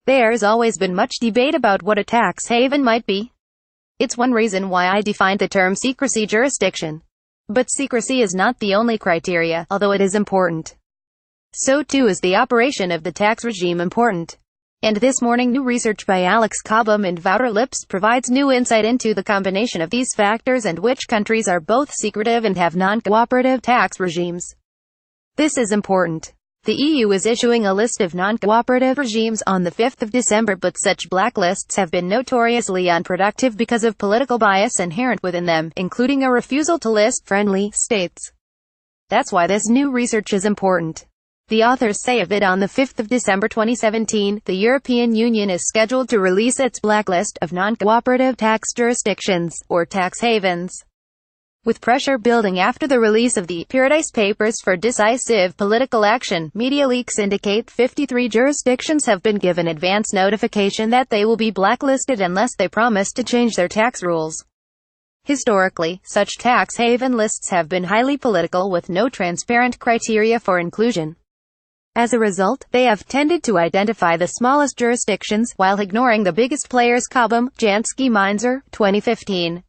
There's always been much debate about what a tax haven might be. It's one reason why I defined the term secrecy jurisdiction. But secrecy is not the only criteria, although it is important. So too is the operation of the tax regime important. And this morning new research by Cobham and Wouter provides new insight into the combination of these factors and which countries are both secretive and have non-cooperative tax regimes. This is important. The EU is issuing a list of non-cooperative regimes on the 5th of December, but such blacklists have been notoriously unproductive because of political bias inherent within them, including a refusal to list friendly states. That's why this new research is important. The authors say of it on the 5th of December 2017, the European Union is scheduled to release its blacklist of non-cooperative tax jurisdictions, or tax havens. With pressure building after the release of the Paradise Papers for decisive political action, media leaks indicate 53 jurisdictions have been given advance notification that they will be blacklisted unless they promise to change their tax rules. Historically, such tax haven lists have been highly political with no transparent criteria for inclusion. As a result, they have tended to identify the smallest jurisdictions, while ignoring the biggest players. Cobham, Jansky Meinzer, 2015.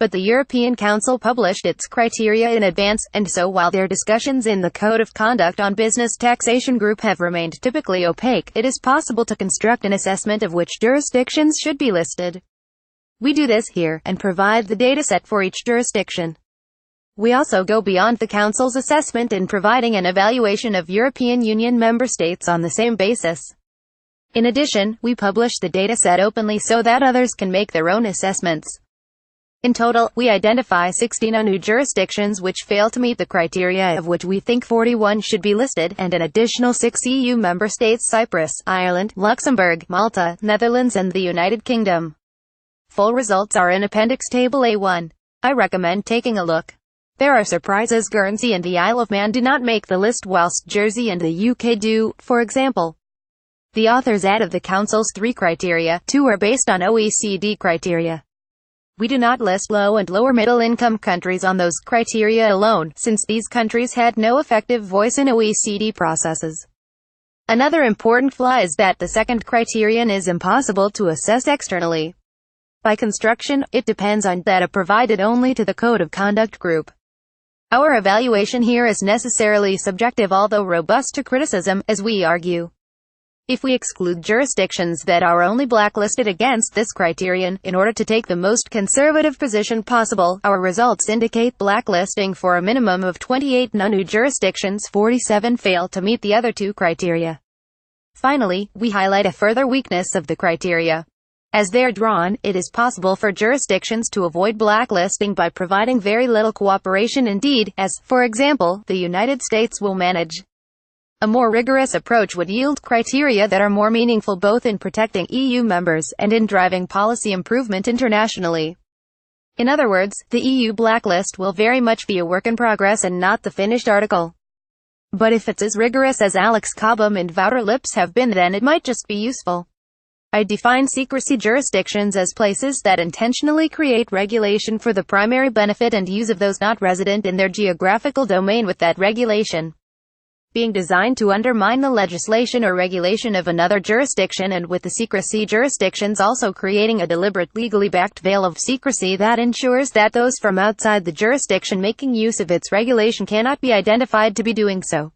But the European Council published its criteria in advance, and so while their discussions in the Code of Conduct on Business Taxation Group have remained typically opaque, it is possible to construct an assessment of which jurisdictions should be listed. We do this here, and provide the dataset for each jurisdiction. We also go beyond the Council's assessment in providing an evaluation of European Union member states on the same basis. In addition, we publish the dataset openly so that others can make their own assessments. In total, we identify 16 new jurisdictions which fail to meet the criteria, of which we think 41 should be listed, and an additional 6 EU member states: Cyprus, Ireland, Luxembourg, Malta, Netherlands and the United Kingdom. Full results are in Appendix Table A1. I recommend taking a look. There are surprises. Guernsey and the Isle of Man do not make the list, whilst Jersey and the UK do, for example. The authors add of the Council's 3 criteria, 2 are based on OECD criteria. We do not list low and lower middle-income countries on those criteria alone, since these countries had no effective voice in OECD processes. Another important flaw is that the second criterion is impossible to assess externally. By construction, it depends on data provided only to the Code of Conduct Group. Our evaluation here is necessarily subjective, although robust to criticism, as we argue. If we exclude jurisdictions that are only blacklisted against this criterion, in order to take the most conservative position possible, our results indicate blacklisting for a minimum of 28 non-EU jurisdictions. 47 fail to meet the other 2 criteria. Finally, we highlight a further weakness of the criteria. As they're drawn, it is possible for jurisdictions to avoid blacklisting by providing very little cooperation indeed, as, for example, the United States will manage. A more rigorous approach would yield criteria that are more meaningful both in protecting EU members and in driving policy improvement internationally. In other words, the EU blacklist will very much be a work in progress and not the finished article. But if it's as rigorous as Cobham and Wouter have been, then it might just be useful. I define secrecy jurisdictions as places that intentionally create regulation for the primary benefit and use of those not resident in their geographical domain, with that regulation being designed to undermine the legislation or regulation of another jurisdiction, and with the secrecy jurisdictions also creating a deliberate, legally backed veil of secrecy that ensures that those from outside the jurisdiction making use of its regulation cannot be identified to be doing so.